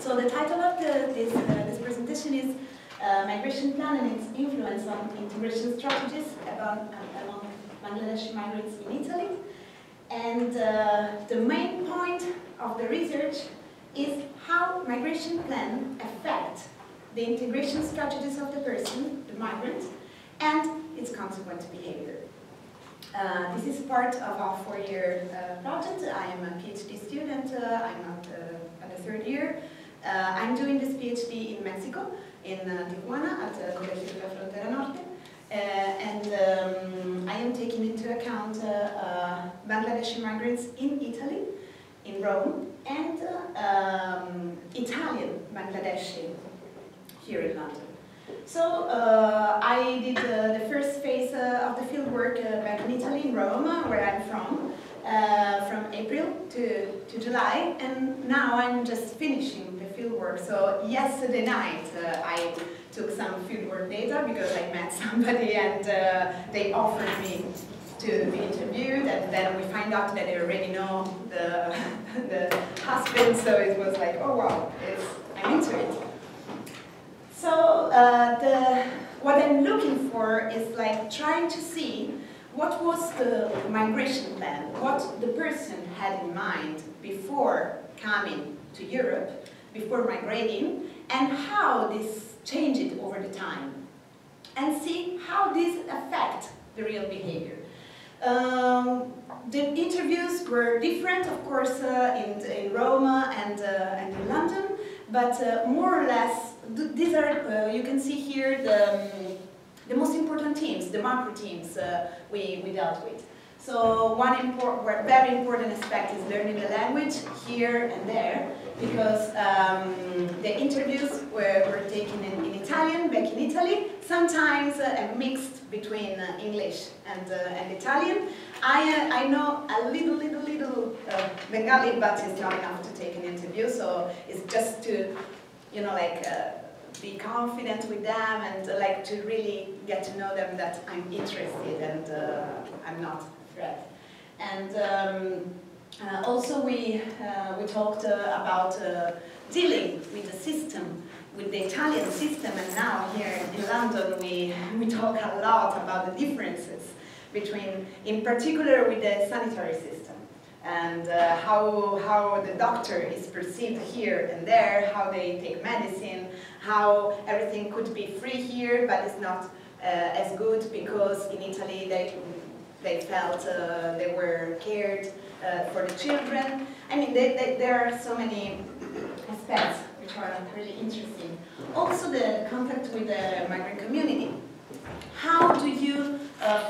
So the title of this presentation is Migration Plan and its Influence on Integration Strategies among Bangladeshi migrants in Italy. And the main point of the research is how migration plan affect the integration strategies of the person, the migrant, and its consequent behavior. This is part of our 4-year project. I am a PhD student. I'm not at the 3rd year. I'm doing this PhD in Mexico, in Tijuana, at the Colegio de la Frontera Norte. And I am taking into account Bangladeshi migrants in Italy, in Rome, and Italian Bangladeshi here in London. So I did the first phase of the fieldwork back in Italy, in Rome, where I'm from April to July, and now I'm just finishing the fieldwork. So yesterday night I took some fieldwork data because I met somebody and they offered me to be interviewed, and then we find out that they already know the husband, so it was like, oh wow, I'm into it. So what I'm looking for is like trying to see what was the migration plan, what the person had in mind before coming to Europe, before migrating, and how this changed over the time, and see how this affect the real behavior. The interviews were different, of course, in Rome and in London, but more or less, these are, you can see here the most important teams, the macro teams we dealt with. So one very important aspect is learning the language here and there, because the interviews were taken in Italian, back in Italy, sometimes mixed between English and Italian. I know a little Bengali, but it's not enough to take an interview, so it's just to, you know, like, be confident with them and like to really get to know them that I'm interested and I'm not a threat. And also we talked about dealing with the system, with the Italian system, and now here in London we talk a lot about the differences between, in particular with the sanitary system, and how the doctor is perceived here and there, how they take medicine, how everything could be free here, but it's not as good because in Italy they felt they were cared for the children. I mean, there are so many aspects which are really interesting. Also the contact with the migrant community. How do you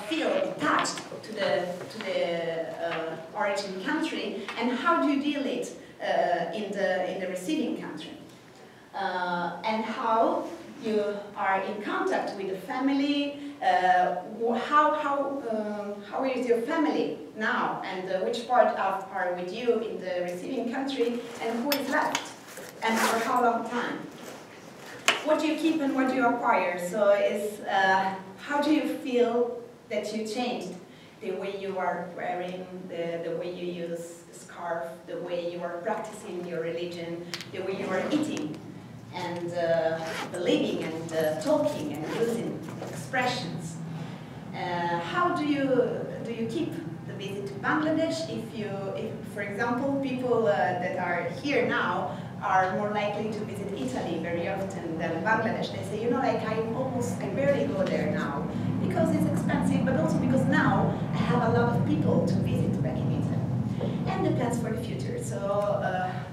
feel attached to the origin country, and how do you deal it in the receiving country? And how you are in contact with the family, how is your family now, and which part are with you in the receiving country, and who is left, and for how long time? What do you keep and what do you acquire? So it's how do you feel that you changed the way you are wearing, the way you use the scarf, the way you are practicing your religion, the way you are eating and believing and talking and using expressions. How do you keep the visit to Bangladesh? If for example, people that are here now are more likely to visit Italy very often than Bangladesh. They say, you know, like I barely go there now because it's expensive, but also because now I have a lot of people to visit back in Italy. And the plans for the future. So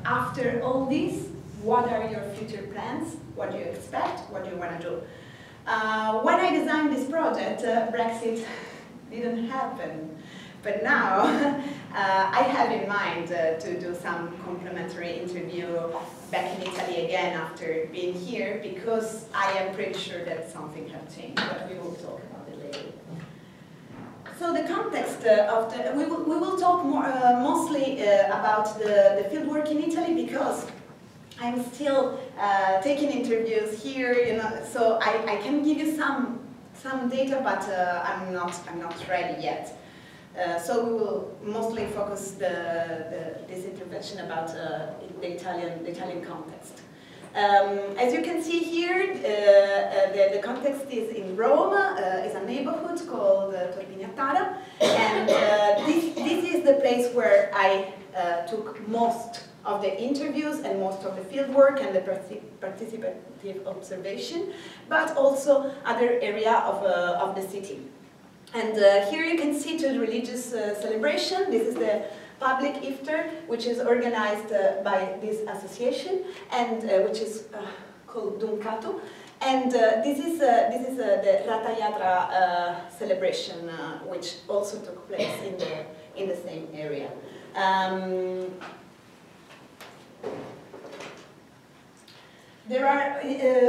after all this, what are your future plans? What do you expect? What do you want to do? When I designed this project, Brexit didn't happen. But now, I have in mind to do some complimentary interview back in Italy again after being here, because I am pretty sure that something has changed, but we will talk about it later. So the context of the, we will talk more, mostly about the fieldwork in Italy, because I'm still taking interviews here, you know, so I can give you some data, but I'm not ready yet. So we will mostly focus this intervention about the Italian context. As you can see here, the context is in Rome, is a neighborhood called Torbignatara, and this is the place where I took most of the interviews and most of the field work and the participative observation, but also other area of the city. And here you can see the religious celebration. This is the public iftar, which is organized by this association, and which is called Duncato. And this is the Rata Yatra celebration, which also took place in the same area. There are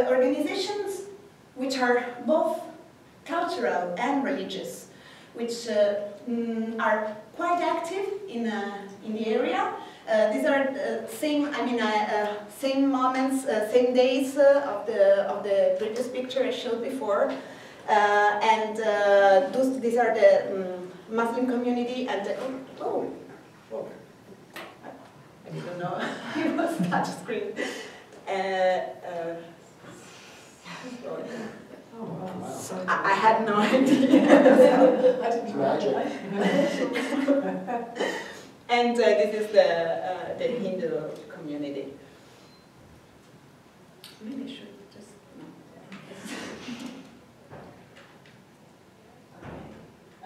organizations which are both cultural and religious, which are quite active in the area. These are same moments, same days of the previous picture I showed before, and these are the Muslim community and the, oh, I didn't know it was touch screen. I had no idea. And this is the Hindu community. Maybe I should just no.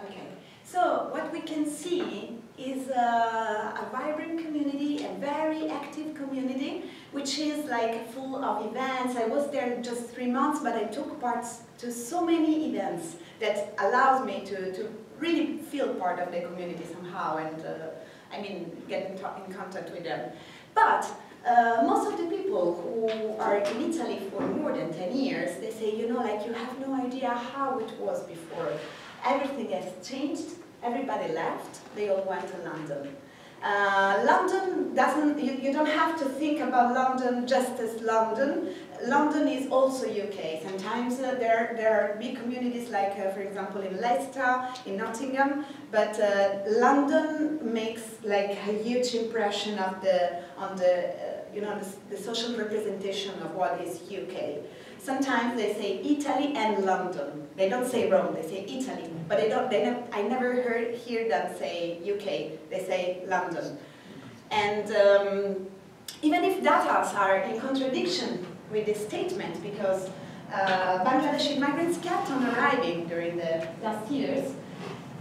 Okay. So what we can see is a vibrant community, a very active community, which is like full of events. I was there just 3 months, but I took part to so many events that allows me to really feel part of the community somehow, and get in contact with them. But most of the people who are in Italy for more than 10 years, they say, you have no idea how it was before. Everything has changed. Everybody left, they all went to London. London doesn't, you don't have to think about London just as London. London is also UK. Sometimes there are big communities like, for example, in Leicester, in Nottingham, but London makes like a huge impression of the social representation of what is UK. Sometimes they say Italy and London. They don't say Rome, they say Italy. But I never hear them say UK, they say London. And even if data are in contradiction with this statement, because Bangladeshi migrants kept on arriving during the last years,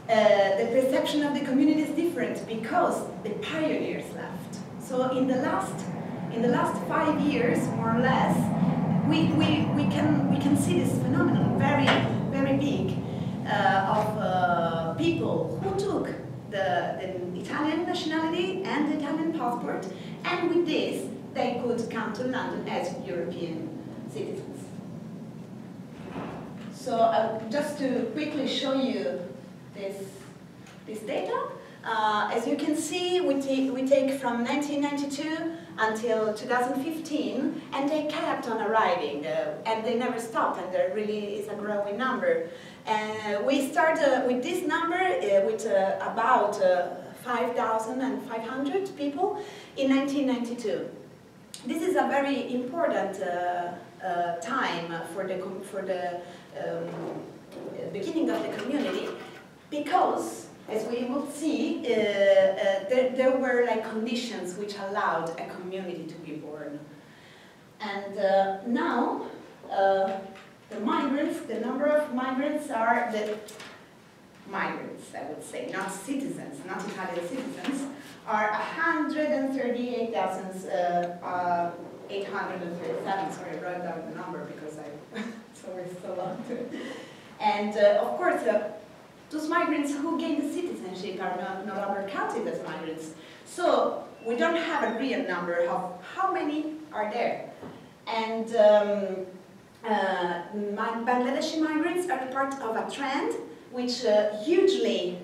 the perception of the community is different because the pioneers left. So in the last 5 years, more or less, we can see this phenomenon very big of people who took the Italian nationality and the Italian passport, and with this they could come to London as European citizens. So just to quickly show you this data, as you can see, we take from 1992 until 2015, and they kept on arriving, and they never stopped, and there really is a growing number. We started with this number with about 5,500 people in 1992. This is a very important time for the beginning of the community, because, as we will see, there were like conditions which allowed a community to be born. And now, the migrants, the number of migrants are the migrants, I would say, not citizens, not Italian citizens, are 138,837. Sorry, I wrote down the number because it's always so long. And of course, those migrants who gain the citizenship are no longer counted as migrants. So we don't have a real number of how many are there. And Bangladeshi migrants are part of a trend which hugely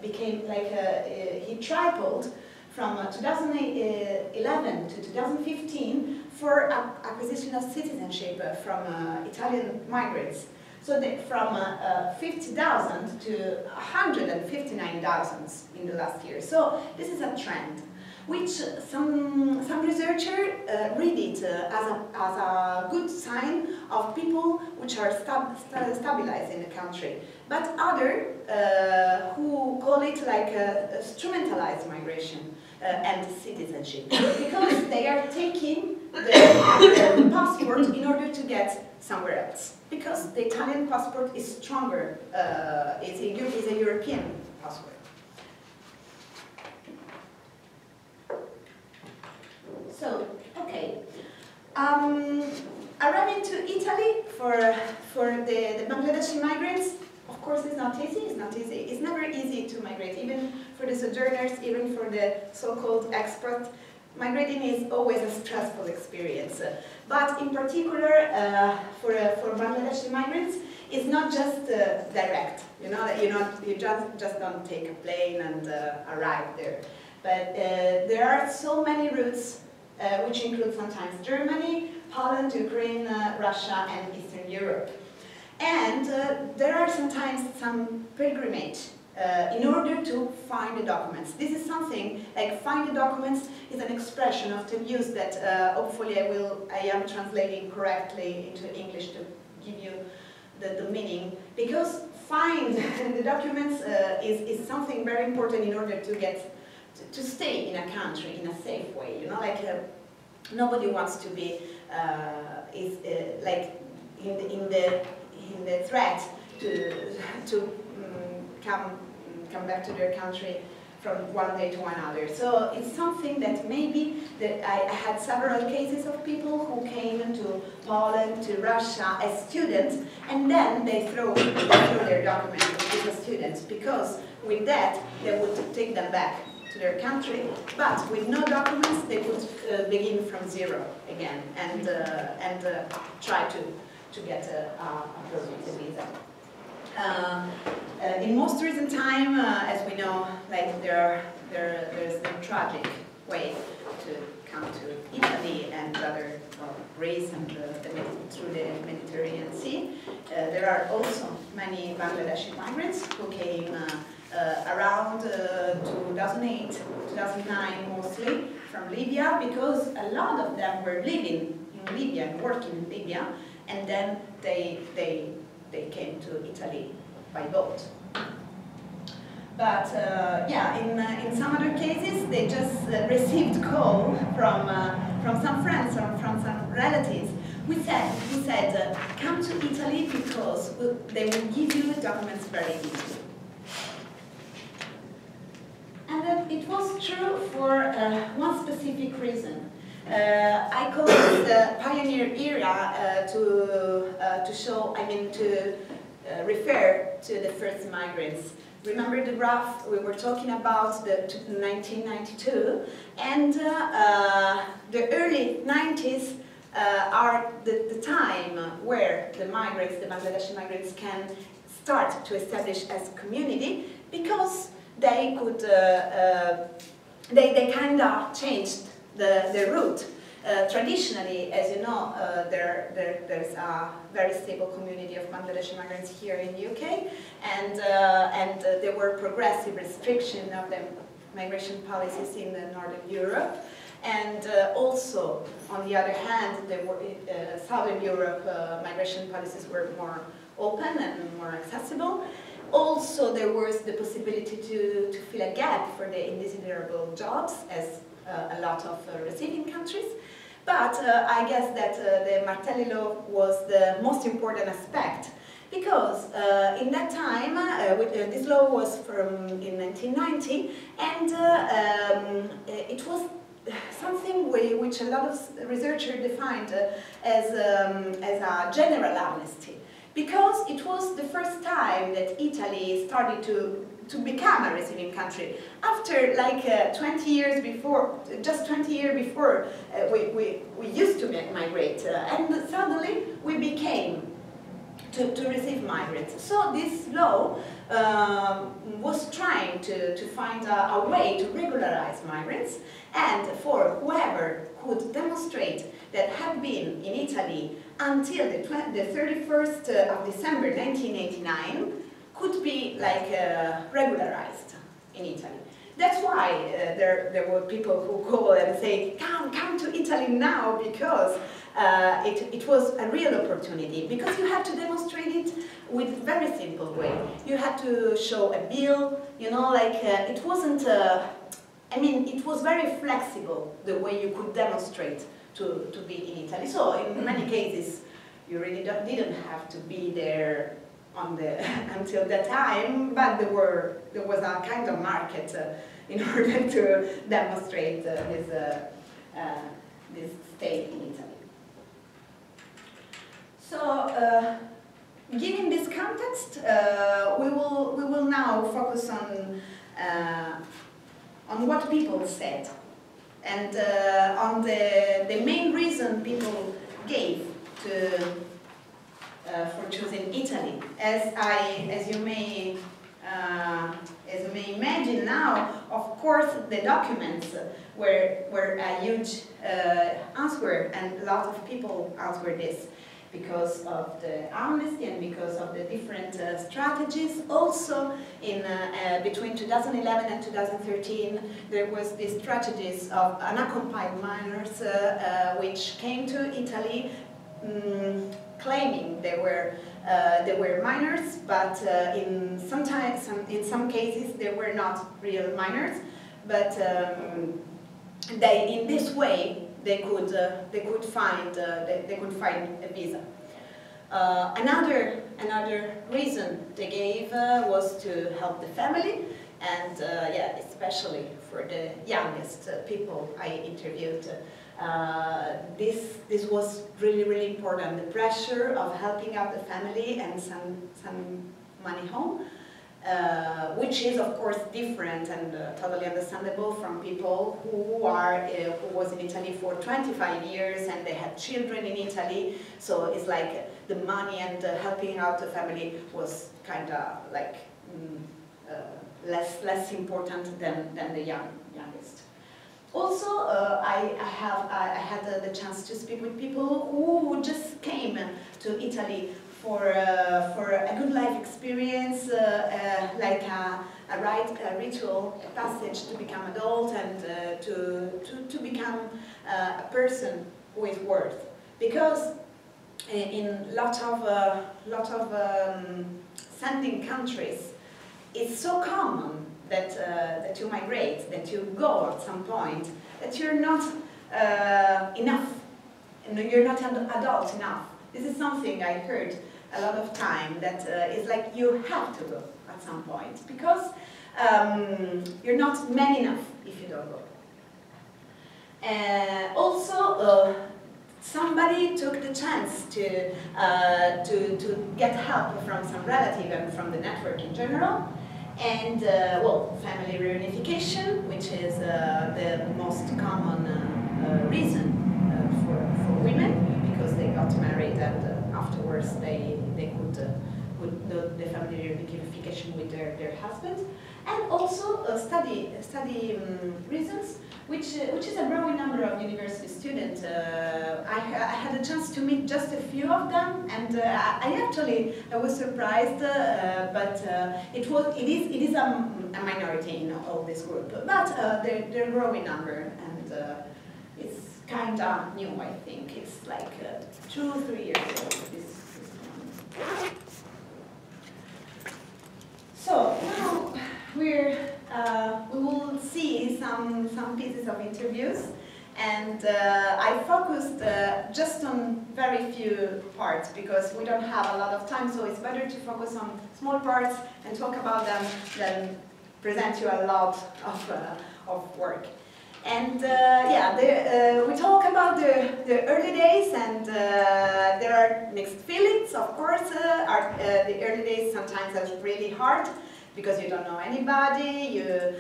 became like, he tripled from 2011 to 2015 for acquisition of citizenship from Italian migrants. So from 50,000 to 159,000 in the last year. So this is a trend, which some researchers read it as a good sign of people which are stabilized in the country. But others who call it like instrumentalized migration and citizenship, because they are taking the passport in order to get somewhere else. Because the Italian passport is stronger, is a European passport. So, okay. Arriving to Italy for the Bangladeshi migrants, of course, it's not easy. It's not easy. It's never easy to migrate, even for the sojourners, even for the so-called expert. Migrating is always a stressful experience. But in particular, for Bangladeshi migrants, it's not just direct. You know, you just don't take a plane and arrive there. But there are so many routes, which include sometimes Germany, Poland, Ukraine, Russia, and Eastern Europe. And there are sometimes some pilgrimage in order to find the documents. This is something like find the documents is an expression often used that hopefully I am translating correctly into English to give you the meaning. Because find the documents is something very important in order to get to stay in a country in a safe way. You know, like nobody wants to be like in the threat to come back to their country from one day to another. So it's something that maybe I had several cases of people who came to Poland, to Russia as students, and then they throw their documents as students, because with that they would take them back to their country, but with no documents they would begin from zero again and try to get a permanent visa. In most recent time, as we know, like there's a tragic way to come to Italy and other Greece and through the Mediterranean Sea. There are also many Bangladeshi migrants who came around 2008, 2009 mostly from Libya, because a lot of them were living in Libya and working in Libya, and then they came to Italy by boat. But yeah, in some other cases, they just received call from some friends or from some relatives who said, come to Italy because they will give you documents very easily. And it was true for one specific reason. I call it the pioneer era to show, I mean, to refer to the first migrants. Remember the graph we were talking about, the 1992, and the early 90s are the time where the migrants, the Bangladeshi migrants, can start to establish as a community, because they could, they kind of changed the route. Traditionally, as you know, there's a very stable community of Bangladeshi migrants here in the UK, and there were progressive restrictions of the migration policies in Northern Europe, and also, on the other hand, there were Southern Europe migration policies were more open and more accessible. Also, there was the possibility to fill a gap for the indesirable jobs, as a lot of receiving countries. But I guess that the Martelli law was the most important aspect, because in that time, this law was from in 1990, and it was something which a lot of researchers defined as a general amnesty, because it was the first time that Italy started to become a receiving country. After like 20 years before, just 20 years before, we used to migrate, and suddenly we became to receive migrants. So this law was trying to find a way to regularize migrants, and for whoever could demonstrate that had been in Italy until the 31st of December 1989 could be like regularized in Italy. That's why there were people who call and say, come to Italy now, because it was a real opportunity, because you had to demonstrate it with a very simple way. You had to show a bill, you know, like it wasn't, I mean, it was very flexible the way you could demonstrate to be in Italy. So in many cases, you really didn't have to be there on the until that time, but there was a kind of market in order to demonstrate this state in Italy. So, given this context, we will now focus on what people said, and on the main reason people gave for choosing Italy. As you may imagine now, of course, the documents were a huge answer, and a lot of people answered this because of the amnesty and because of the different strategies. Also, in between 2011 and 2013, there was the strategies of unaccompanied minors which came to Italy, claiming they were minors, but in some cases they were not real minors. But in this way they could find a visa. Another reason they gave was to help the family, and yeah, especially for the youngest people I interviewed. This was really important. The pressure of helping out the family and some money home, which is of course different and totally understandable from people who was in Italy for 25 years and they had children in Italy. So it's like the money and helping out the family was kind of like less important than the youngest. Also, I had the chance to speak with people who just came to Italy for a good life experience, like a ritual, a passage to become adult and to become a person who is worth. Because in lot of sending countries, it's so common that you migrate, that you go at some point, that you're not enough, you're not adult enough. This is something I heard a lot of time, that it's like you have to go at some point, because you're not man enough if you don't go. Also, somebody took the chance to get help from some relative and from the network in general. And, well, family reunification, which is the most common reason for women, because they got married and afterwards they could do the family reunification with their husbands. And also study reasons, which is a growing number of university students. I had a chance to meet just a few of them, and I was surprised, but it is a minority in all this group, but they're a growing number, and it's kind of new. I think it's like 2 or 3 years old. So now we will see some pieces of interviews, and I focused just on very few parts because we don't have a lot of time, so it's better to focus on small parts and talk about them than present you a lot of work. And yeah, we talk about the early days, and there are mixed feelings, of course. The early days sometimes are really hard because you don't know anybody, you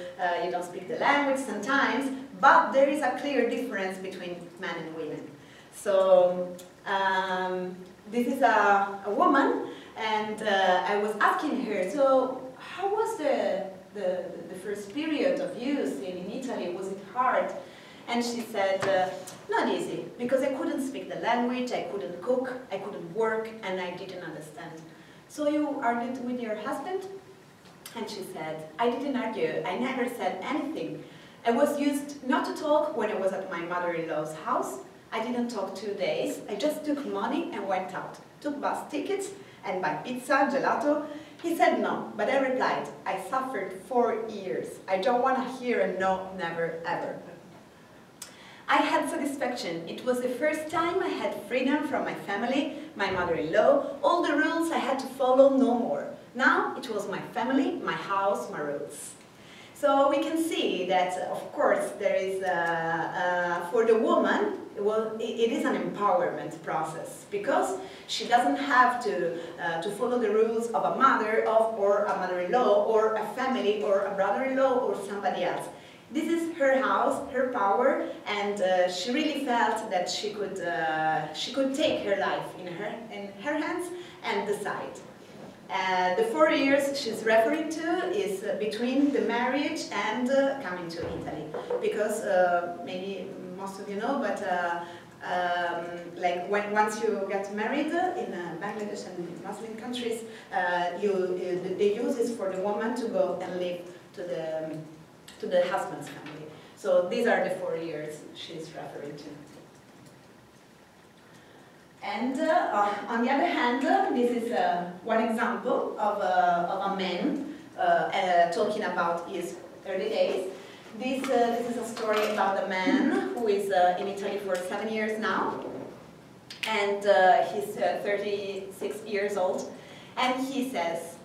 don't speak the language sometimes, but there is a clear difference between men and women. So this is a woman And I was asking her, so how was the first period of youth in Italy? Was it hard? And she said, not easy, because I couldn't speak the language, I couldn't cook, I couldn't work, and I didn't understand. So you argued with your husband? And she said, I didn't argue, I never said anything. I was used not to talk when I was at my mother-in-law's house. I didn't talk 2 days, I just took money and went out. Took bus tickets and buy pizza, gelato. He said no, but I replied, I suffered 4 years. I don't want to hear a no, never, ever. I had satisfaction. It was the first time I had freedom from my family, my mother-in-law, all the rules I had to follow, no more. Now it was my family, my house, my rules. So we can see that, of course, there is, for the woman, well, it is an empowerment process, because she doesn't have to follow the rules of a mother or a mother-in-law or a family or a brother-in-law or somebody else. This is her house, her power, and she really felt that she could take her life in her hands and decide. The 4 years she's referring to is between the marriage and coming to Italy, because maybe most of you know, but like once you get married in Bangladesh and in Muslim countries, the use is for the woman to go and live to the husband's family. So these are the 4 years she's referring to. And on the other hand, this is one example of a man talking about his early days. This is a story about a man who is in Italy for 7 years now, and he's 36 years old, and he says,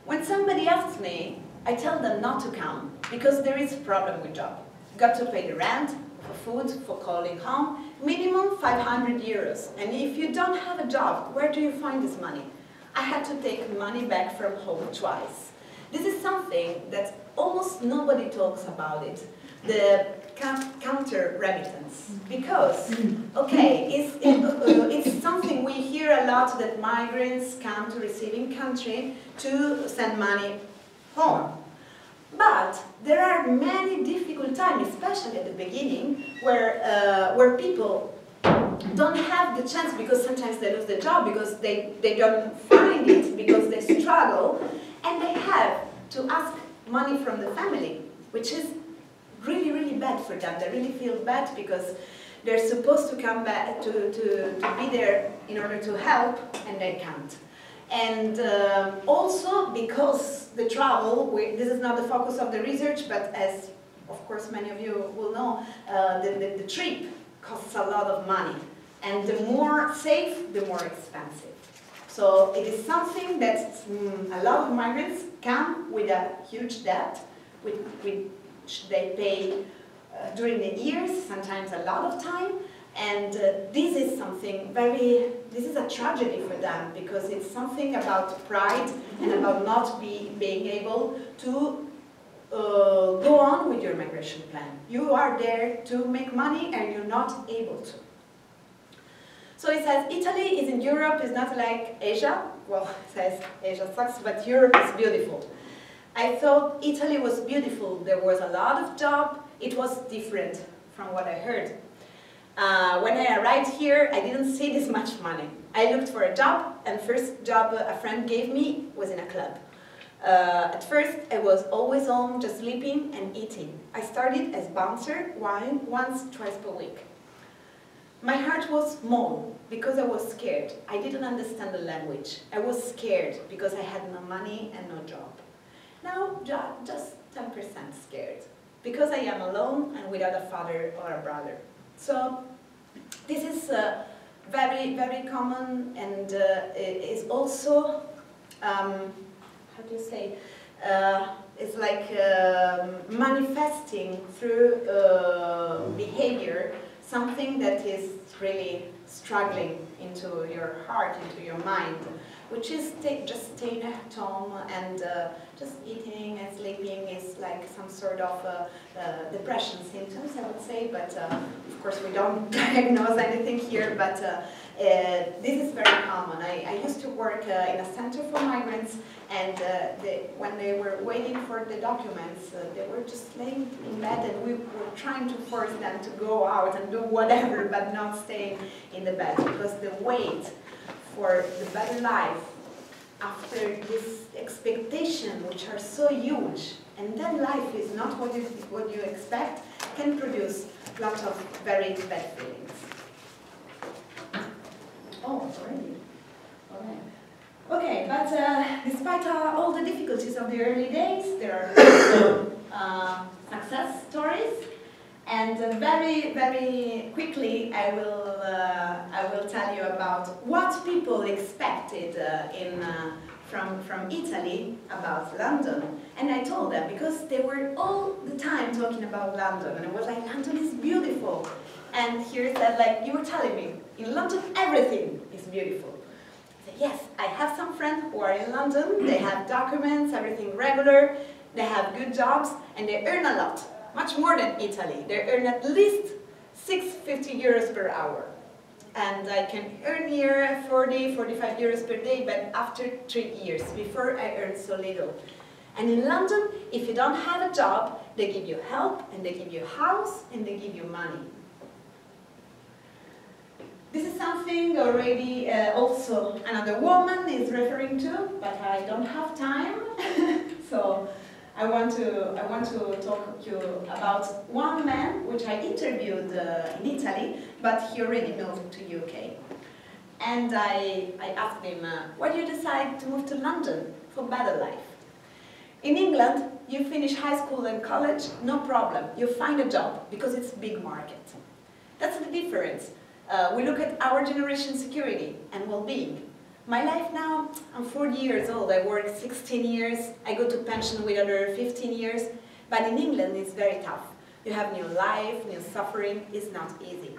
when somebody asks me, I tell them not to come, because there is a problem with job. Got to pay the rent, for food, for calling home, minimum 500 euros. And if you don't have a job, where do you find this money? I had to take money back from home twice. This is something that almost nobody talks about it, the counter remittance. Because, okay, it's something we hear a lot, that migrants come to receiving country to send money home. But there are many difficult times, especially at the beginning, where people don't have the chance, because sometimes they lose the job, because they don't find it, because they struggle, and they have to ask money from the family, which is really, really bad for them. They really feel bad, because they're supposed to come back to be there in order to help, and they can't. And also because the travel, this is not the focus of the research, but as of course many of you will know, the trip costs a lot of money. And the more safe, the more expensive. So it is something that a lot of migrants come with a huge debt, which they pay during the years, sometimes a lot of time. And this is something this is a tragedy for them, because it's something about pride and about not being able to go on with your migration plan. You are there to make money and you're not able to. So it says, Italy is in Europe, is not like Asia. Well, it says Asia sucks, but Europe is beautiful. I thought Italy was beautiful. There was a lot of job. It was different from what I heard. When I arrived here, I didn't see this much money. I looked for a job, and first job a friend gave me was in a club. At first, I was always home, just sleeping and eating. I started as bouncer, once, twice per week. My heart was small, because I was scared. I didn't understand the language. I was scared, because I had no money and no job. Now, just 10% scared, because I am alone and without a father or a brother. So this is very, very common, and is also, how do you say, it's like manifesting through behavior something that is really struggling into your heart, into your mind, which is just staying at home and just eating and sleeping is like some sort of depression symptoms, I would say, but of course we don't diagnose anything here, but this is very common. I used to work in a center for migrants, and when they were waiting for the documents, they were just laying in bed, and we were trying to force them to go out and do whatever, but not staying in the bed, because the wait for the better life after this expectation, which are so huge, and then life is not what you expect, can produce lots of very bad feelings. Oh, already. Okay, but despite all the difficulties of the early days, there are also success stories, and very, very quickly I will tell you about what people expected from Italy about London. And I told them, because they were all the time talking about London, and I was like, London is beautiful. And here it said, like, you were telling me, in London everything is beautiful. I said, yes, I have some friends who are in London, they have documents, everything regular, they have good jobs, and they earn a lot, much more than Italy. They earn at least 650 euros per hour. And I can earn here 40, 45 euros per day, but after 3 years. Before I earned so little. And in London, if you don't have a job, they give you help, and they give you a house, and they give you money. This is something already also another woman is referring to, but I don't have time. So I want to talk to you about one man which I interviewed in Italy, but he already moved to UK. And I asked him, why did you decide to move to London for better life? In England, you finish high school and college, no problem. You find a job because it's a big market. That's the difference. We look at our generation's security and well-being. My life now, I'm 40 years old, I work 16 years, I go to pension with another 15 years, but in England it's very tough. You have new life, new suffering, it's not easy.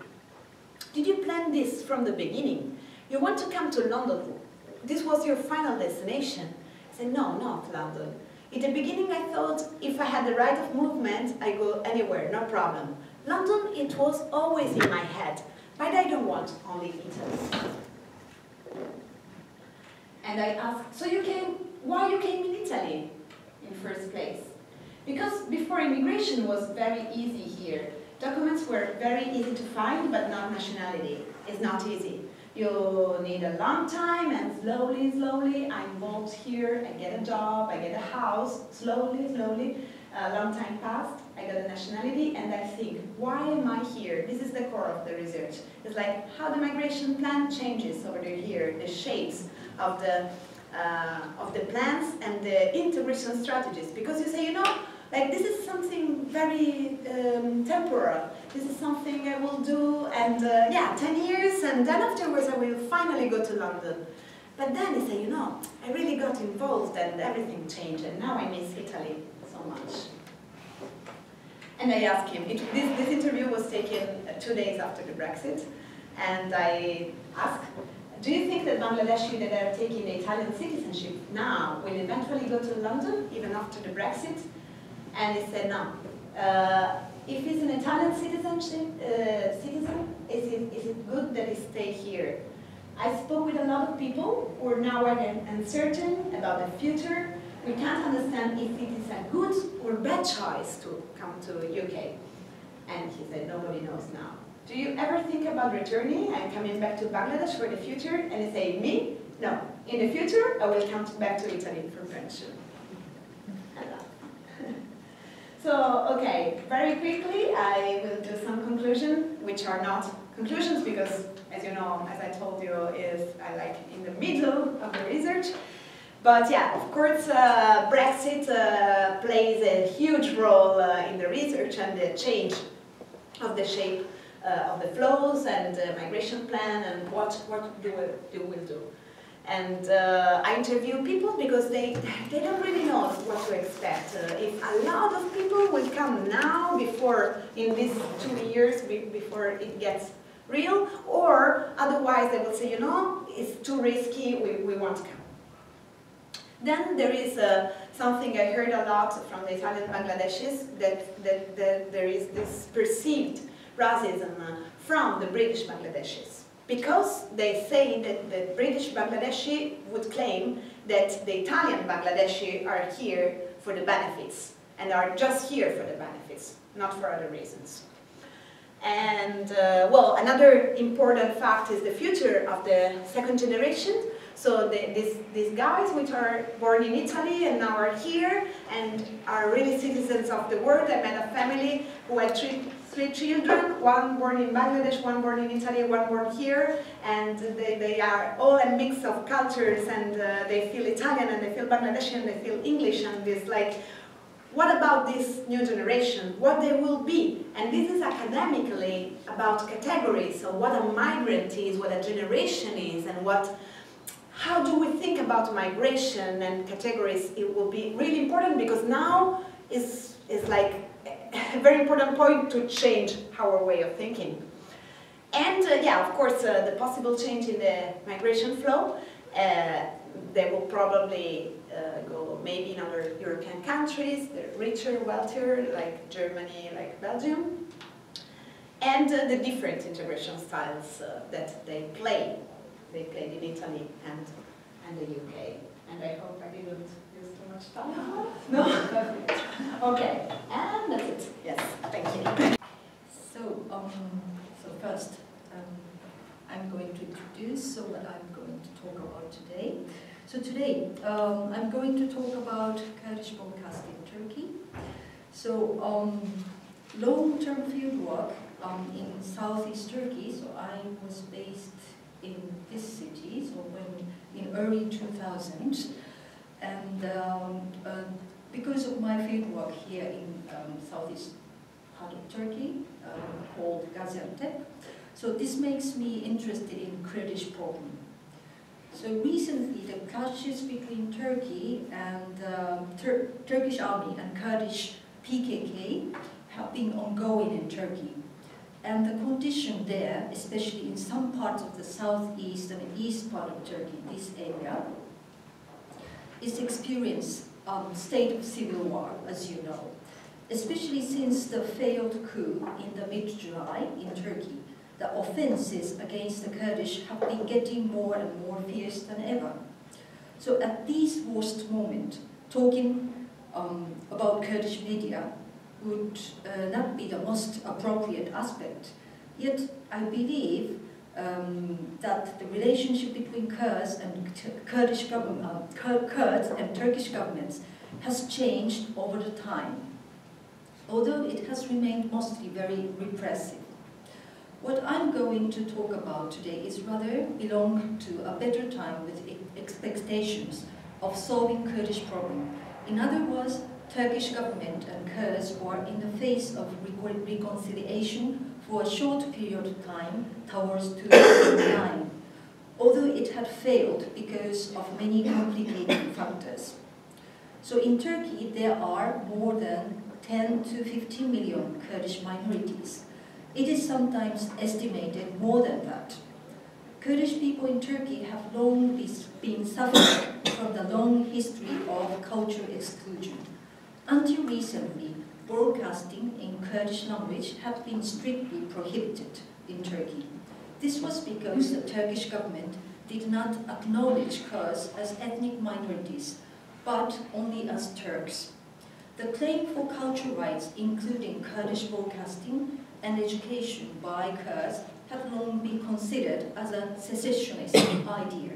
Did you plan this from the beginning? You want to come to London, this was your final destination. I said, no, not London. In the beginning I thought if I had the right of movement, I go anywhere, no problem. London, it was always in my head. But I don't want only Italy. And I asked, so why you came in Italy in first place? Because before immigration was very easy here. Documents were very easy to find, but not nationality. It's not easy. You need a long time, and slowly, slowly, I'm involved here, I get a job, I get a house, slowly, slowly. A long time passed, I got a nationality, and I think, why am I here? This is the core of the research. It's like how the migration plan changes over here, the shapes of the plans and the integration strategies. Because you say, you know, like this is something very temporal. This is something I will do, and yeah, 10 years, and then afterwards I will finally go to London. But then you say, you know, I really got involved and everything changed, and now I miss Italy so much. And I asked him, this interview was taken 2 days after the Brexit, and I asked, do you think that Bangladeshi that are taking the Italian citizenship now will eventually go to London, even after the Brexit? And he said no. If he's an Italian citizen, is it good that he stay here? I spoke with a lot of people who are now uncertain about the future. We can't understand if it is a good or bad choice to come to UK. And he said, nobody knows now. Do you ever think about returning and coming back to Bangladesh for the future? And he said, me? No. In the future, I will come back to Italy for pension. So, okay, very quickly, I will do some conclusions, which are not conclusions because, as you know, as I told you, I like in the middle of the research. But yeah, of course, Brexit plays a huge role in the research and the change of the shape of the flows and the migration plan and what we will do. And I interview people because they don't really know what to expect. If a lot of people will come now, in these 2 years, before it gets real, or otherwise they will say, you know, it's too risky, we won't come. Then there is something I heard a lot from the Italian Bangladeshis, that there is this perceived racism from the British Bangladeshis. Because they say that the British Bangladeshi would claim that the Italian Bangladeshi are here for the benefits, and are just here for the benefits, not for other reasons. And well, another important fact is the future of the second generation. So these guys which are born in Italy and now are here and are really citizens of the world. I met a family who had three children, one born in Bangladesh, one born in Italy, one born here, and they are all a mix of cultures, and they feel Italian and they feel Bangladeshi and they feel English, and this like, what about this new generation? What they will be? And this is academically about categories, so what a migrant is, what a generation is, and how do we think about migration and categories. It will be really important, because now is like a very important point to change our way of thinking. And yeah, of course, the possible change in the migration flow, they will probably go maybe in other European countries, they're richer, wealthier, like Germany, like Belgium, and the different integration styles that they played in Italy and the UK. And I hope I didn't use too much time. No? Perfect. Okay, and that's it. Yes, thank you. So first, I'm going to introduce what I'm going to talk about today. So today, I'm going to talk about Kurdish broadcasting in Turkey. So long-term fieldwork in southeast Turkey. So I was based in this city, so in early 2000s, and because of my fieldwork here in southeast part of Turkey, called Gaziantep, so this makes me interested in Kurdish problem. So recently, the clashes between Turkey and Turkish army and Kurdish PKK have been ongoing in Turkey. And the condition there, especially in some parts of the southeast and east part of Turkey, this area, is experienced state of civil war, as you know. Especially since the failed coup in the mid-July in Turkey, the offenses against the Kurdish have been getting more and more fierce than ever. So at this worst moment, talking about Kurdish media would not be the most appropriate aspect. Yet I believe that the relationship between Kurds and Kurdish government, Kurds and Turkish governments has changed over the time, although it has remained mostly very repressive. What I'm going to talk about today is rather belong to a better time with expectations of solving Kurdish problem. In other words, Turkish government and Kurds were in the face of reconciliation for a short period of time towards 2009, although it had failed because of many complicating factors. So in Turkey, there are more than 10 to 15 million Kurdish minorities. It is sometimes estimated more than that. Kurdish people in Turkey have long been suffering from the long history of cultural exclusion. Until recently, broadcasting in Kurdish language had been strictly prohibited in Turkey. This was because the Turkish government did not acknowledge Kurds as ethnic minorities, but only as Turks. The claim for cultural rights, including Kurdish broadcasting and education by Kurds, had long been considered as a secessionist idea.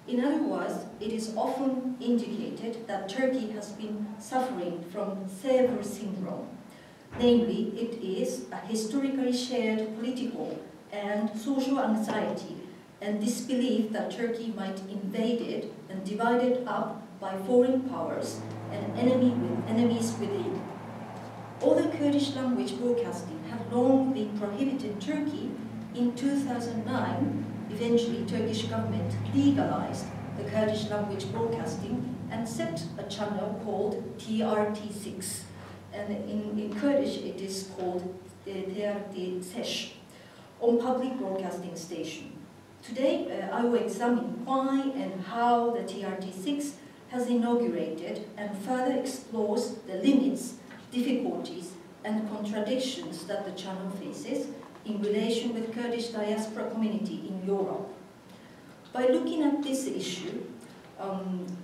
In other words, it is often indicated that Turkey has been suffering from Sevr syndrome. Namely, it is a historically shared political and social anxiety and disbelief that Turkey might invaded and divided up by foreign powers and enemies within. Although Kurdish language broadcasting had long been prohibited in Turkey, in 2009, eventually Turkish government legalized the Kurdish language broadcasting and set a channel called TRT6. And in Kurdish it is called TRT6. on public broadcasting station. Today, I will examine why and how the TRT6 has inaugurated and further explores the limits, difficulties, and contradictions that the channel faces in relation with Kurdish diaspora community in Europe. By looking at this issue,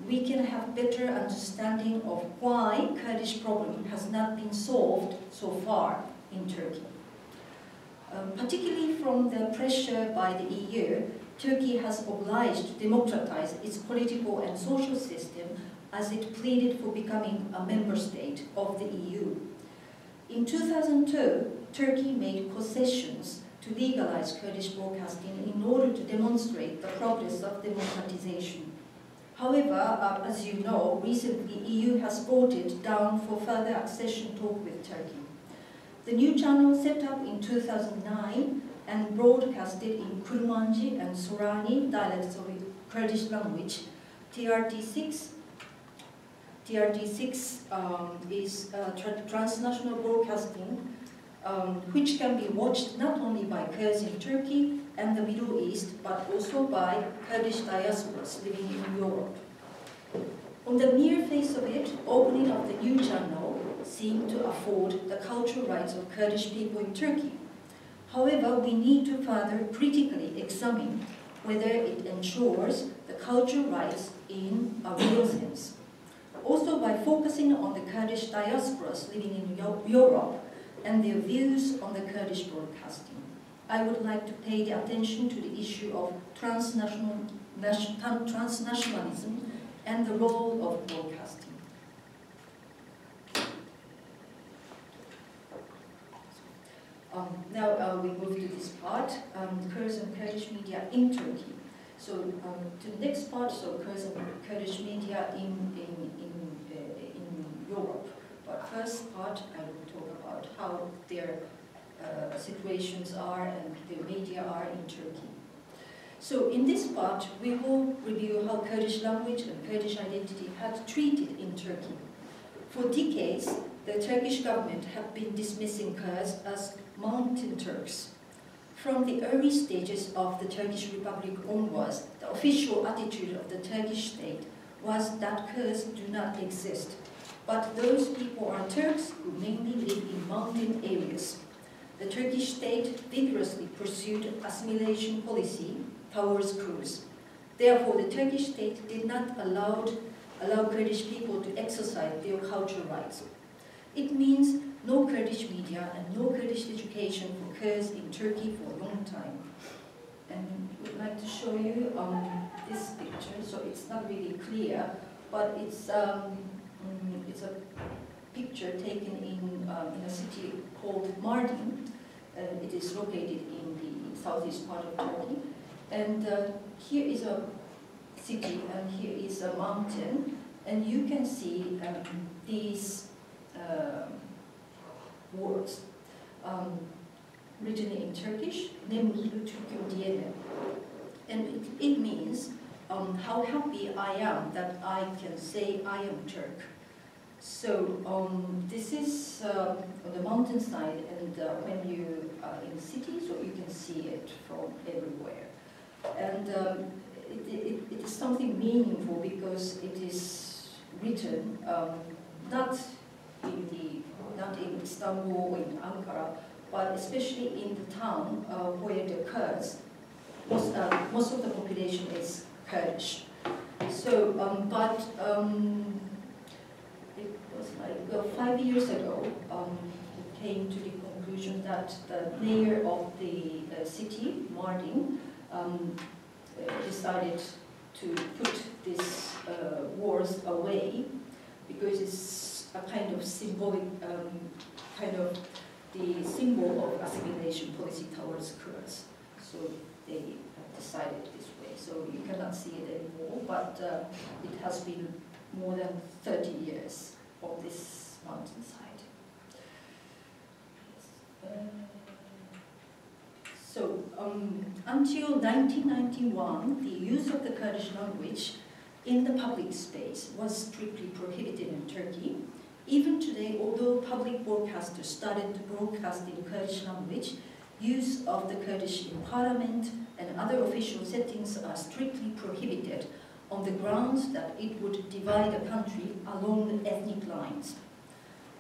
we can have better understanding of why Kurdish problem has not been solved so far in Turkey. Particularly from the pressure by the EU, Turkey has obliged to democratize its political and social system as it pleaded for becoming a member state of the EU. In 2002, Turkey made concessions to legalize Kurdish broadcasting in order to demonstrate the progress of democratization. However, as you know, recently EU has voted down for further accession talk with Turkey. The new channel set up in 2009 and broadcasted in Kurmanji and Sorani dialects of Kurdish language. TRT6 is transnational broadcasting which can be watched not only by Kurds in Turkey and the Middle East, but also by Kurdish diasporas living in Europe. On the mere face of it, opening of the new channel seemed to afford the cultural rights of Kurdish people in Turkey. However, we need to further critically examine whether it ensures the cultural rights in a real sense. Also, by focusing on the Kurdish diasporas living in Europe and their views on the Kurdish broadcasting, I would like to pay the attention to the issue of transnationalism and the role of broadcasting. Now we move to this part, Kurds and Kurdish media in Turkey. So to the next part, so Kurds and Kurdish media in Europe. But first part, I will talk about how their situations are and their media are in Turkey. So in this part, we will review how Kurdish language and Kurdish identity had treated in Turkey. For decades, the Turkish government had been dismissing Kurds as mountain Turks. From the early stages of the Turkish Republic onwards, the official attitude of the Turkish state was that Kurds do not exist, but those people are Turks who mainly live in mountain areas. The Turkish state vigorously pursued assimilation policy towards Kurds. Therefore, the Turkish state did not allow Kurdish people to exercise their cultural rights. It means no Kurdish media and no Kurdish education for Kurds in Turkey for a long time. And we'd like to show you this picture. So it's not really clear, but it's a picture taken in a city called Mardin. It is located in the southeast part of Turkey. And here is a city, and here is a mountain, and you can see these words written in Turkish, and it means how happy I am that I can say I am Turk. So this is on the mountainside, and when you are in the city, so you can see it from everywhere. And it is something meaningful because it is written not in Istanbul or in Ankara, but especially in the town where the Kurds, most of the population is Kurdish. So, it was like 5 years ago, it came to the conclusion that the mayor of the city, Mardin, decided to put these wars away because it's a kind of symbolic, the symbol of assimilation policy towards Kurds. So they decided this way. So you cannot see it anymore, but it has been more than 30 years on this mountainside. So until 1991, the use of the Kurdish language in the public space was strictly prohibited in Turkey. Even today, although public broadcasters started to broadcast in Kurdish language, Use of the Kurdish in parliament and other official settings are strictly prohibited on the grounds that it would divide the country along ethnic lines.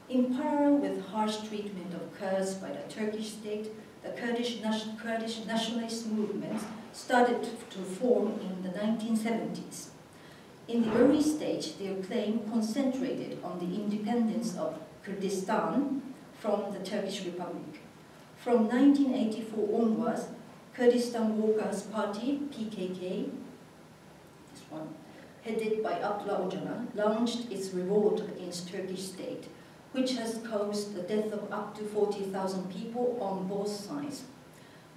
In parallel with harsh treatment of Kurds by the Turkish state, the Kurdish nationalist movement started to form in the 1970s. In the early stage, their claim concentrated on the independence of Kurdistan from the Turkish Republic. From 1984 onwards, Kurdistan Workers' Party, PKK, this one, headed by Abdullah Öcalan, launched its revolt against Turkish state, which has caused the death of up to 40,000 people on both sides.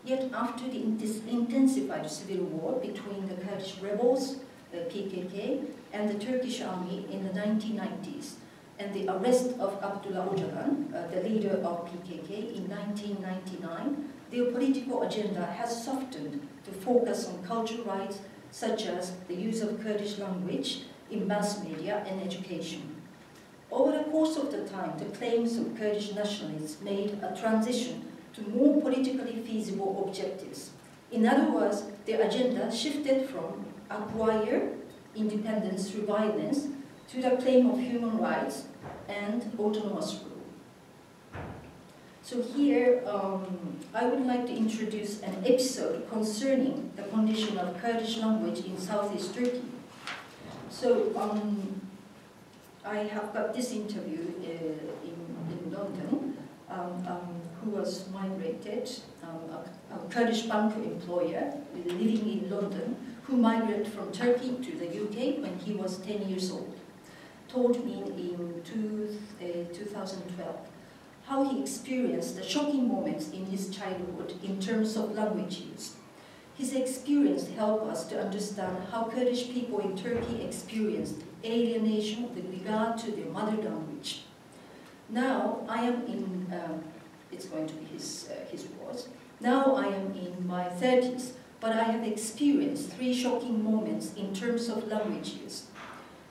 Yet after the intensified civil war between the Kurdish rebels, the PKK, and the Turkish army in the 1990s, and the arrest of Abdullah Öcalan, the leader of PKK, in 1999, their political agenda has softened to focus on cultural rights such as the use of Kurdish language in mass media and education. Over the course of the time, the claims of Kurdish nationalists made a transition to more politically feasible objectives. In other words, their agenda shifted from acquire independence through violence to the claim of human rights and autonomous rule. So here, I would like to introduce an episode concerning the condition of Kurdish language in Southeast Turkey. So I have got this interview in London, who was migrated, a Kurdish bank employer living in London, who migrated from Turkey to the UK when he was 10 years old, told me in 2012 how he experienced the shocking moments in his childhood in terms of language use. His experience helped us to understand how Kurdish people in Turkey experienced alienation with regard to their mother language. Now I am in, it's going to be his words, now I am in my 30s, but I have experienced 3 shocking moments in terms of language use.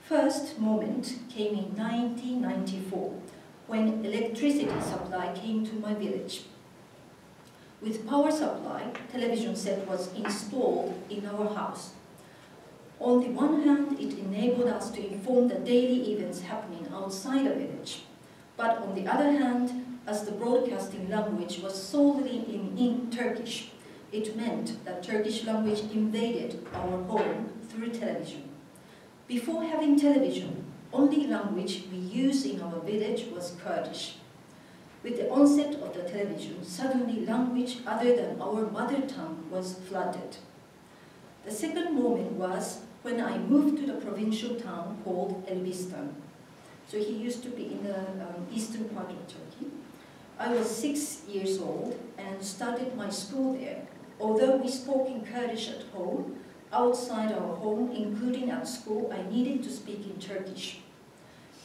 First moment came in 1994, when electricity supply came to my village. With power supply, television set was installed in our house. On the one hand, it enabled us to inform the daily events happening outside the village. But on the other hand, as the broadcasting language was solely in Turkish, it meant that Turkish language invaded our home through television. Before having television, only language we used in our village was Kurdish. With the onset of the television, suddenly language other than our mother tongue was flooded. The second moment was when I moved to the provincial town called Elbistan. So he used to be in the eastern part of Turkey. I was 6 years old and started my school there. Although we spoke in Kurdish at home, outside our home, including at school, I needed to speak in Turkish.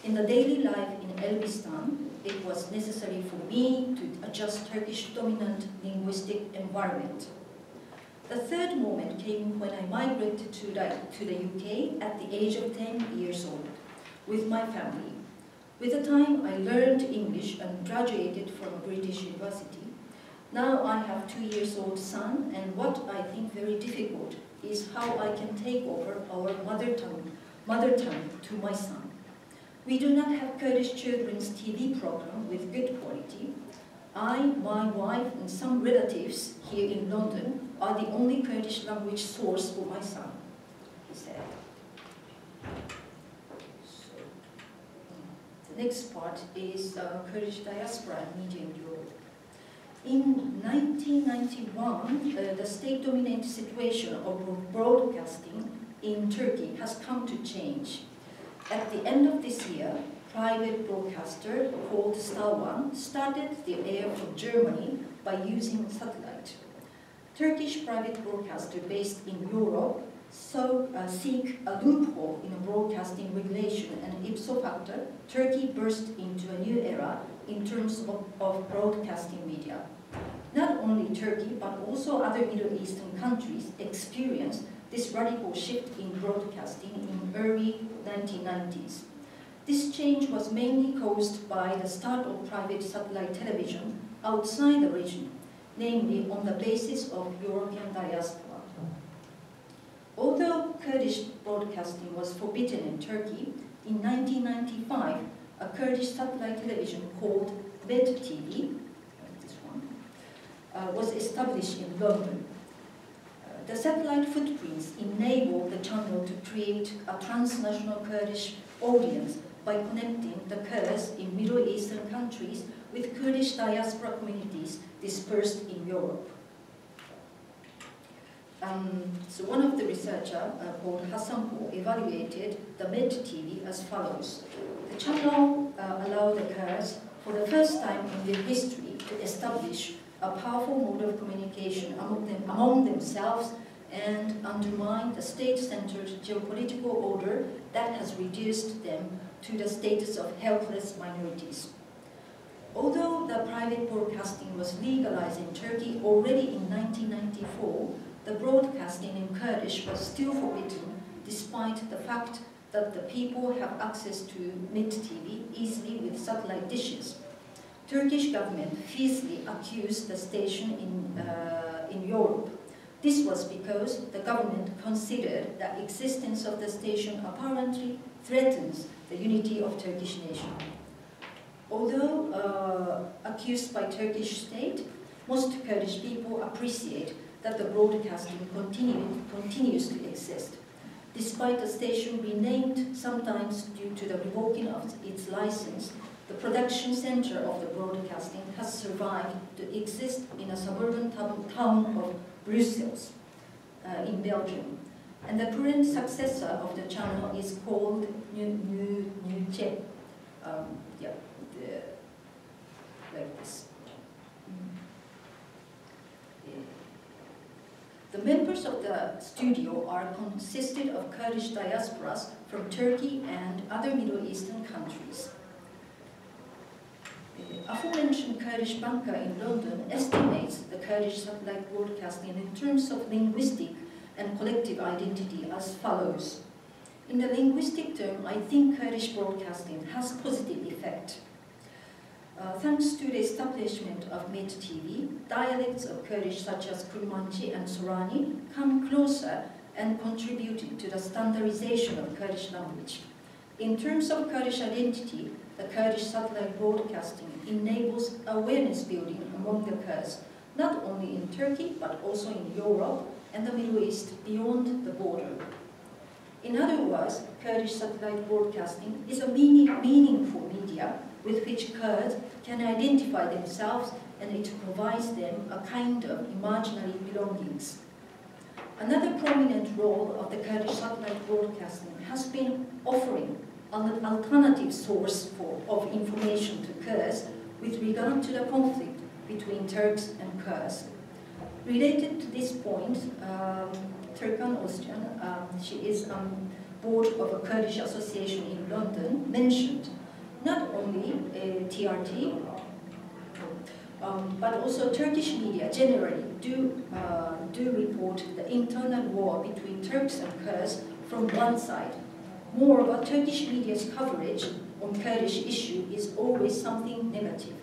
In the daily life in Elbistan, it was necessary for me to adjust Turkish dominant linguistic environment. The third moment came when I migrated to the UK at the age of 10 years old with my family. With the time, I learned English and graduated from British University. Now I have 2-year-old son, and what I think very difficult is how I can take over our mother tongue to my son. We do not have Kurdish children's TV program with good quality. I, my wife, and some relatives here in London are the only Kurdish language source for my son, he said. So, the next part is Kurdish diaspora and media in Europe. In 1991, the state-dominated situation of broadcasting in Turkey has come to change. At the end of this year, private broadcaster called Star One started the air from Germany by using satellite. Turkish private broadcaster based in Europe seek a loophole in a broadcasting regulation, and ipso facto, Turkey burst into a new era in terms of broadcasting media. Not only Turkey, but also other Middle Eastern countries experienced this radical shift in broadcasting in early 1990s. This change was mainly caused by the start of private satellite television outside the region. namely on the basis of European diaspora. Although Kurdish broadcasting was forbidden in Turkey, in 1995, a Kurdish satellite television called Med TV, this one, was established in London. The satellite footprints enabled the channel to create a transnational Kurdish audience by connecting the Kurds in Middle Eastern countries with Kurdish diaspora communities dispersed in Europe. So one of the researchers, called Hassanpour, evaluated the Med TV as follows. The channel allowed the Kurds, for the first time in their history, to establish a powerful mode of communication among themselves and undermine the state-centered geopolitical order that has reduced them to the status of helpless minorities. Although the private broadcasting was legalized in Turkey already in 1994, the broadcasting in Kurdish was still forbidden, despite the fact that the people have access to Med TV easily with satellite dishes. Turkish government fiercely accused the station in Europe. This was because the government considered the existence of the station apparently threatens the unity of Turkish nation. Although accused by Turkish state, most Kurdish people appreciate that the broadcasting continues to exist. Despite the station being named sometimes due to the revoking of its license, the production center of the broadcasting has survived to exist in a suburban town of Brussels in Belgium. And the current successor of the channel is called Nuce. Like this. The members of the studio are consisted of Kurdish diasporas from Turkey and other Middle Eastern countries. The aforementioned Kurdish banker in London estimates the Kurdish satellite broadcasting in terms of linguistic and collective identity as follows. In the linguistic term, I think Kurdish broadcasting has positive effect. Thanks to the establishment of Med TV, dialects of Kurdish such as Kurmanji and Sorani come closer and contributed to the standardization of Kurdish language. In terms of Kurdish identity, the Kurdish satellite broadcasting enables awareness building among the Kurds, not only in Turkey but also in Europe and the Middle East beyond the border. In other words, Kurdish satellite broadcasting is a meaningful media with which Kurds can identify themselves, and it provides them a kind of imaginary belongings. Another prominent role of the Kurdish satellite broadcasting has been offering an alternative source of information to Kurds with regard to the conflict between Turks and Kurds. Related to this point, Turkan Özcan, she is on board of a Kurdish association in London, mentioned not only TRT, but also Turkish media generally do report the internal war between Turks and Kurds from one side. Moreover, Turkish media's coverage on Kurdish issue is always something negative.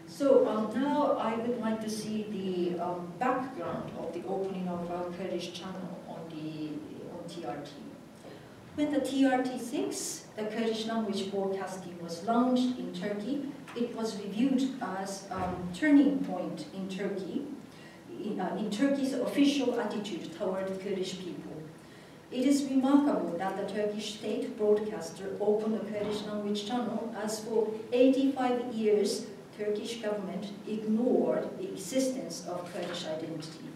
So now I would like to see the background of the opening of our Kurdish channel on TRT. When the TRT-6, the Kurdish language broadcasting, was launched in Turkey, it was reviewed as a turning point in Turkey, in Turkey's official attitude toward Kurdish people. It is remarkable that the Turkish state broadcaster opened a Kurdish language channel, as for 85 years, Turkish government ignored the existence of Kurdish identity.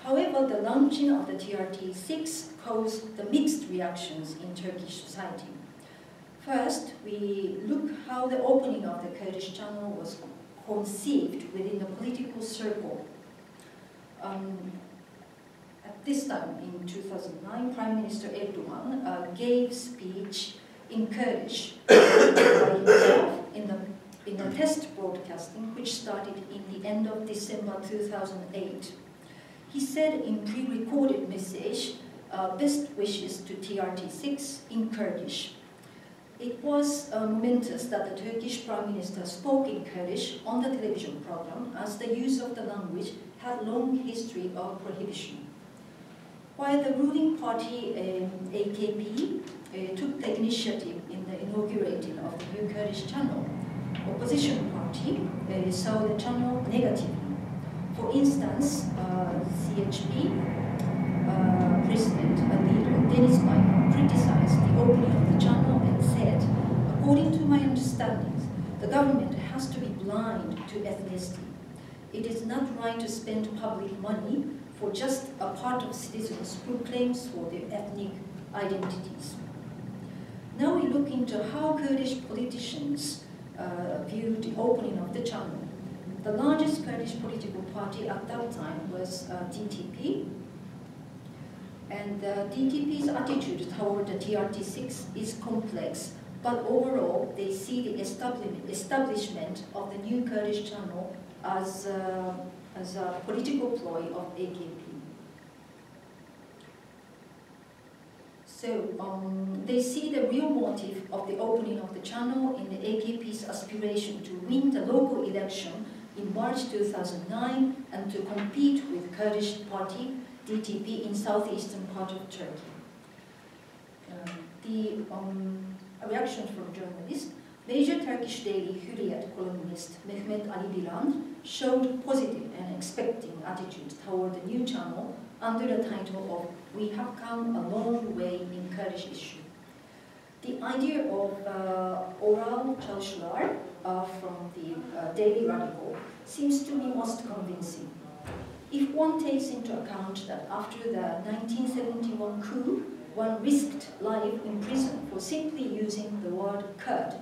However, the launching of the TRT-6 caused the mixed reactions in Turkish society. First, we look how the opening of the Kurdish channel was conceived within the political circle. At this time, in 2009, Prime Minister Erdogan gave speech in Kurdish by himself in the test broadcasting, which started in the end of December 2008. He said in pre-recorded message, best wishes to TRT-6 in Kurdish. It was momentous that the Turkish Prime Minister spoke in Kurdish on the television program, as the use of the language had a long history of prohibition. While the ruling party, AKP, took the initiative in the inaugurating of the new Kurdish channel, opposition party saw the channel negatively. For instance, CHP President leader Deniz Baykan criticized the opening of the channel and said, according to my understanding, the government has to be blind to ethnicity. It is not right to spend public money for just a part of citizens who claims for their ethnic identities. Now we look into how Kurdish politicians viewed the opening of the channel. The largest Kurdish political party at that time was DTP, and DTP's attitude toward the TRT6 is complex, but overall they see the establishment of the new Kurdish channel as a political ploy of AKP. So they see the real motive of the opening of the channel in the AKP's aspiration to win the local election in March 2009 and to compete with Kurdish party DTP in southeastern part of Turkey. A reaction from journalists. Major Turkish daily Hürriyet columnist Mehmet Ali Bilan showed positive and expecting attitude toward the new channel under the title of "We have come a long way in Kurdish issue." The idea of oral çalışmalar from the Daily Radical seems to be most convincing. If one takes into account that after the 1971 coup, one risked life in prison for simply using the word Kurd,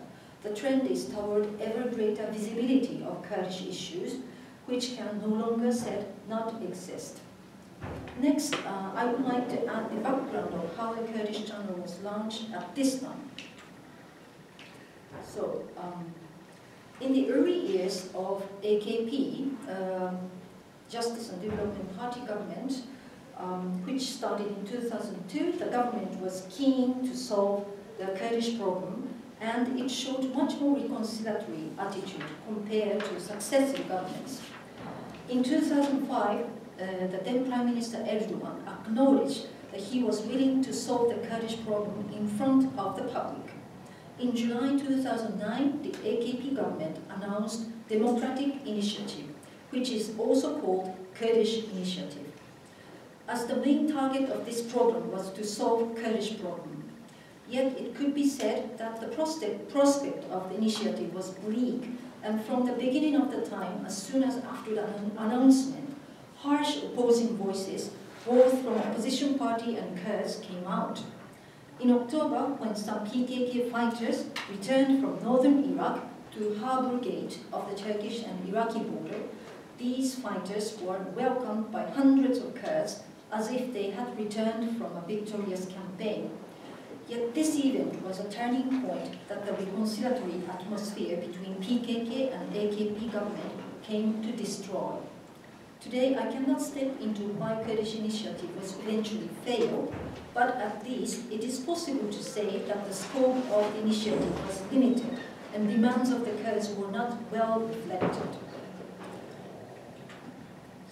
the trend is toward ever greater visibility of Kurdish issues, which can no longer said not exist. Next, I would like to add the background of how the Kurdish channel was launched at this time. So, in the early years of AKP, Justice and Development Party government, which started in 2002, the government was keen to solve the Kurdish problem, and it showed much more reconciliatory attitude compared to successive governments. In 2005, the then Prime Minister Erdogan acknowledged that he was willing to solve the Kurdish problem in front of the public. In July 2009, the AKP government announced Democratic Initiative, which is also called Kurdish Initiative, as the main target of this program was to solve Kurdish problem. Yet it could be said that the prospect of the initiative was bleak, and from the beginning of the time, as soon as after the announcement, harsh opposing voices, both from opposition party and Kurds, came out. In October, when some PKK fighters returned from northern Iraq to Harbour Gate of the Turkish and Iraqi border, these fighters were welcomed by hundreds of Kurds as if they had returned from a victorious campaign. Yet this event was a turning point that the reconciliatory atmosphere between PKK and AKP government came to destroy. Today, I cannot step into why Kurdish initiative was eventually failed, but at least it is possible to say that the scope of the initiative was limited and demands of the Kurds were not well reflected.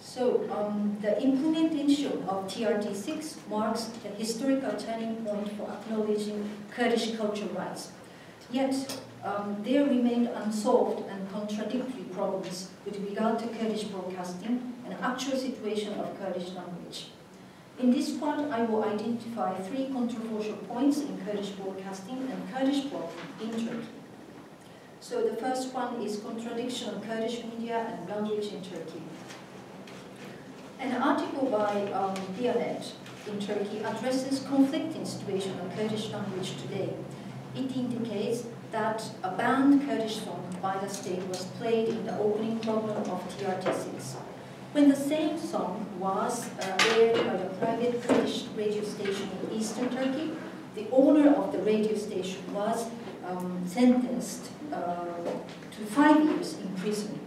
So, the implementation of TRT6 marks a historical turning point for acknowledging Kurdish cultural rights. Yet, there remained unsolved and contradictory problems with regard to Kurdish broadcasting and actual situation of Kurdish language. In this part, I will identify 3 controversial points in Kurdish broadcasting and Kurdish problem in Turkey. So the first one is contradiction of Kurdish media and language in Turkey. An article by Diyanet in Turkey addresses conflicting situation of Kurdish language today. It indicates that a banned Kurdish song by the state was played in the opening program of TRT6. When the same song was aired by the private Kurdish radio station in eastern Turkey, the owner of the radio station was sentenced to 5 years in prison.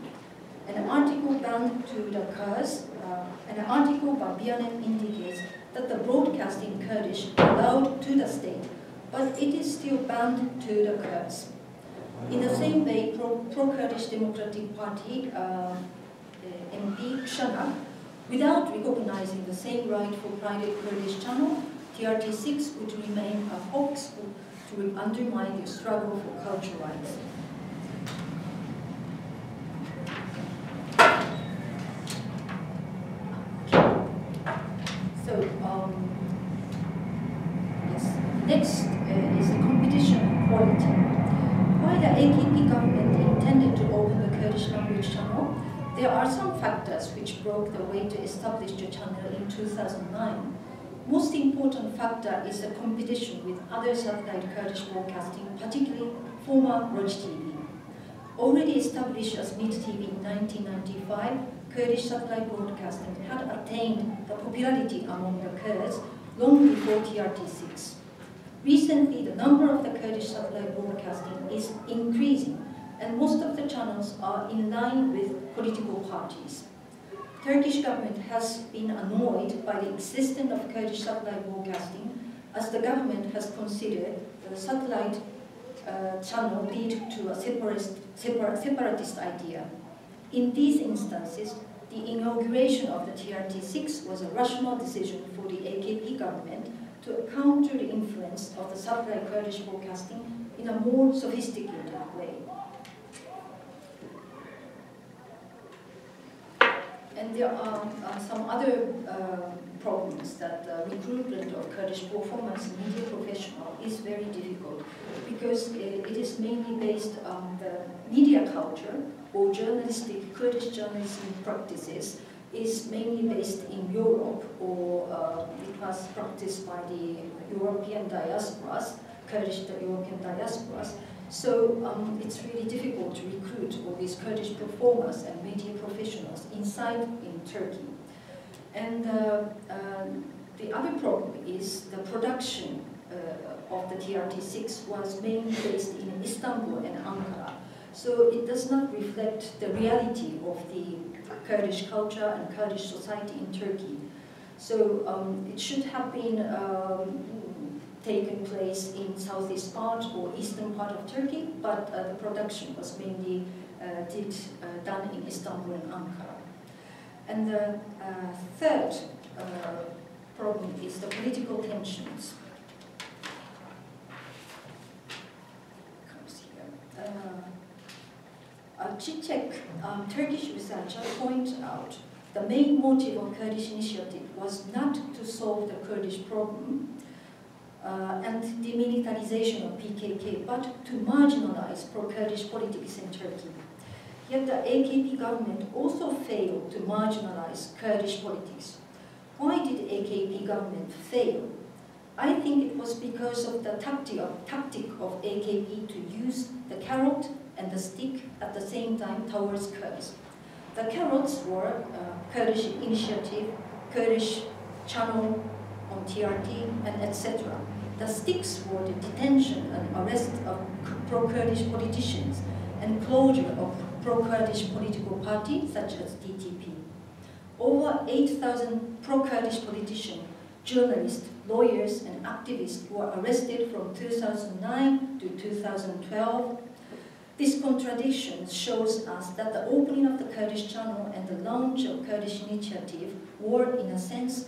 An article banned to the Kurds, an article by Diyanet indicates that the broadcasting Kurdish allowed to the state, but it is still banned to the Kurds. In the same way, pro-Kurdish Democratic Party MP Shanak, without recognizing the same right for private Kurdish channel, TRT6 would remain a hoax to undermine the struggle for cultural rights. So, yes. Next is the competition quality. While the AKP government intended to open the Kurdish language channel, there are some factors which broke the way to establish the channel in 2009. Most important factor is the competition with other satellite Kurdish broadcasting, particularly former Roj TV. Already established as MIT TV in 1995, Kurdish satellite broadcasting had attained the popularity among the Kurds long before TRT6. Recently, the number of the Kurdish satellite broadcasting is increasing, and most of the channels are in line with political parties. Turkish government has been annoyed by the existence of Kurdish satellite broadcasting, as the government has considered the satellite channel lead to a separatist idea. In these instances, the inauguration of the TRT6 was a rational decision for the AKP government to counter the influence of the satellite Kurdish broadcasting in a more sophisticated way. And there are some other problems that recruitment of Kurdish performance media professional is very difficult, because it is mainly based on the media culture or journalistic Kurdish journalism practices is mainly based in Europe, or it was practiced by the European diasporas, Kurdish European diasporas. So it's really difficult to recruit all these Kurdish performers and media professionals inside in Turkey. And the other problem is the production of the TRT6 was mainly based in Istanbul and Ankara. So it does not reflect the reality of the Kurdish culture and Kurdish society in Turkey. So it should have been taken place in southeast part or eastern part of Turkey, but the production was mainly done in Istanbul and Ankara. And the third problem is the political tensions. Çiçek, Turkish researcher, pointed out the main motive of Kurdish initiative was not to solve the Kurdish problem and demilitarization of PKK, but to marginalize pro-Kurdish politics in Turkey. Yet the AKP government also failed to marginalize Kurdish politics. Why did AKP government fail? I think it was because of the tactic of AKP to use the carrot and the stick at the same time towards Kurds. The carrots were Kurdish initiative, Kurdish channel on TRT, and etc. The sticks were the detention and arrest of pro-Kurdish politicians and closure of pro-Kurdish political parties such as DTP. Over 8,000 pro-Kurdish politicians, journalists, lawyers, and activists were arrested from 2009 to 2012. This contradiction shows us that the opening of the Kurdish channel and the launch of Kurdish initiative were, in a sense,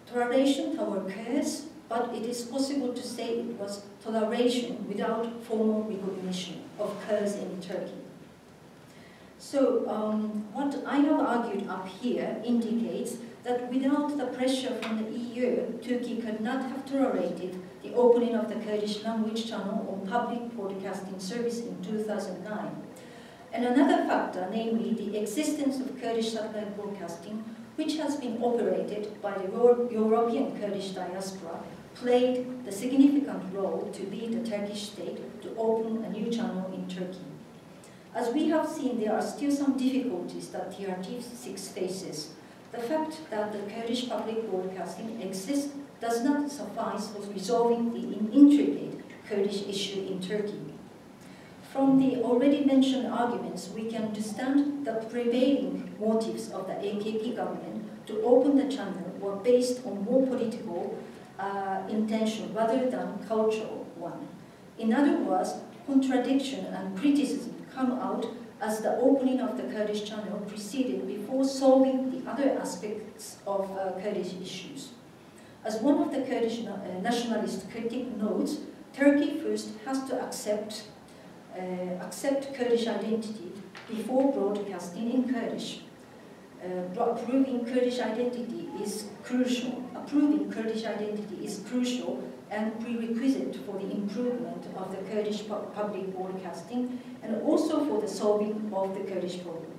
toleration toward Kurds, but it is possible to say it was toleration without formal recognition of Kurds in Turkey. So what I have argued up here indicates that without the pressure from the EU, Turkey could not have tolerated the opening of the Kurdish language channel on public broadcasting service in 2009. And another factor, namely the existence of Kurdish satellite broadcasting, which has been operated by the European Kurdish diaspora, played the significant role to lead the Turkish state to open a new channel in Turkey. As we have seen, there are still some difficulties that TRT6 faces. The fact that the Kurdish public broadcasting exists does not suffice for resolving the intricate Kurdish issue in Turkey. From the already mentioned arguments, we can understand the prevailing motives of the AKP government to open the channel were based on more political intention rather than cultural one. In other words, contradiction and criticism come out as the opening of the Kurdish channel proceeded before solving the other aspects of Kurdish issues. As one of the Kurdish nationalist critic notes, Turkey first has to accept Kurdish identity before broadcasting in Kurdish. Approving Kurdish identity is crucial. Approving Kurdish identity is crucial and prerequisite for the improvement of the Kurdish public broadcasting and also for the solving of the Kurdish problem.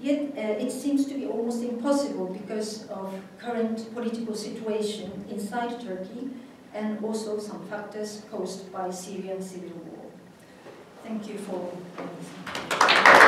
Yet it seems to be almost impossible because of current political situation inside Turkey and also some factors caused by Syrian civil war. Thank you for listening.